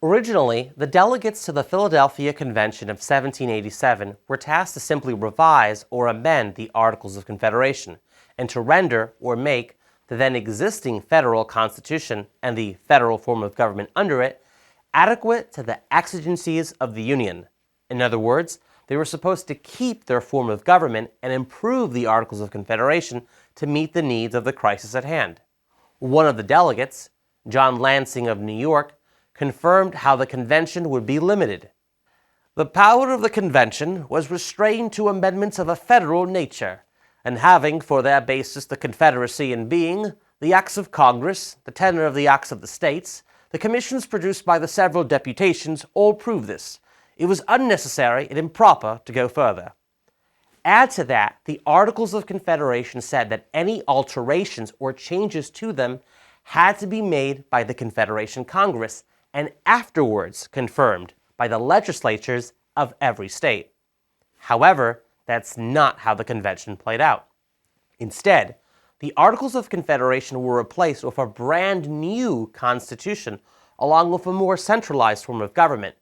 Originally, the delegates to the Philadelphia Convention of 1787 were tasked to simply revise or amend the Articles of Confederation and to render or make the then existing federal constitution and the federal form of government under it adequate to the exigencies of the Union. In other words, they were supposed to keep their form of government and improve the Articles of Confederation to meet the needs of the crisis at hand. One of the delegates, John Lansing of New York, confirmed how the convention would be limited. The power of the convention was restrained to amendments of a federal nature, and having for their basis the Confederacy in being, the acts of Congress, the tenor of the acts of the states, the commissions produced by the several deputations all prove this. It was unnecessary and improper to go further. Add to that, the Articles of Confederation said that any alterations or changes to them had to be made by the Confederation Congress and afterwards confirmed by the legislatures of every state. However, that's not how the convention played out. Instead, the Articles of Confederation were replaced with a brand new constitution along with a more centralized form of government.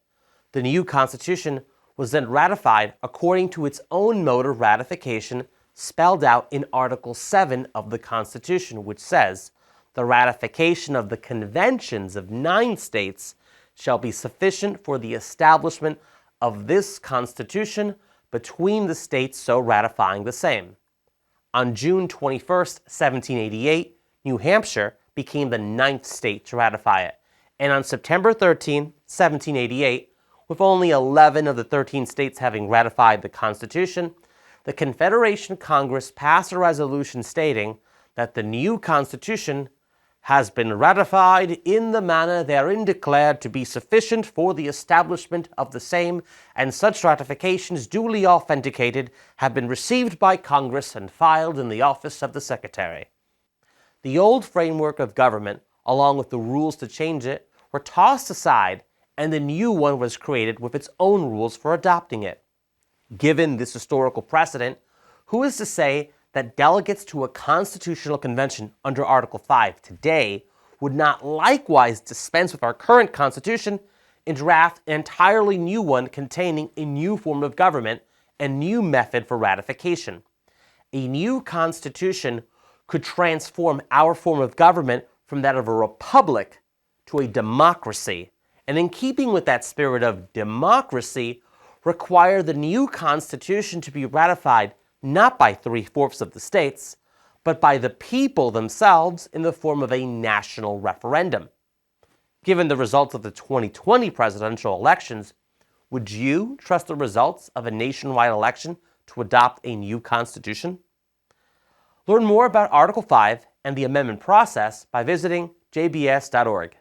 The new constitution was then ratified according to its own mode of ratification spelled out in Article 7 of the Constitution, which says, "The ratification of the conventions of 9 states shall be sufficient for the establishment of this Constitution between the states so ratifying the same." On June 21, 1788, New Hampshire became the 9th state to ratify it, and on September 13, 1788, with only 11 of the 13 states having ratified the Constitution, the Confederation Congress passed a resolution stating that the new Constitution has been ratified in the manner therein declared to be sufficient for the establishment of the same, and such ratifications duly authenticated have been received by Congress and filed in the office of the Secretary. The old framework of government, along with the rules to change it, were tossed aside, and the new one was created with its own rules for adopting it. Given this historical precedent, who is to say that delegates to a constitutional convention under Article 5 today would not likewise dispense with our current constitution and draft an entirely new one containing a new form of government and new method for ratification? A new constitution could transform our form of government from that of a republic to a democracy, and in keeping with that spirit of democracy, require the new constitution to be ratified not by 3/4 of the states, but by the people themselves in the form of a national referendum. Given the results of the 2020 presidential elections, would you trust the results of a nationwide election to adopt a new constitution? Learn more about Article 5 and the amendment process by visiting jbs.org.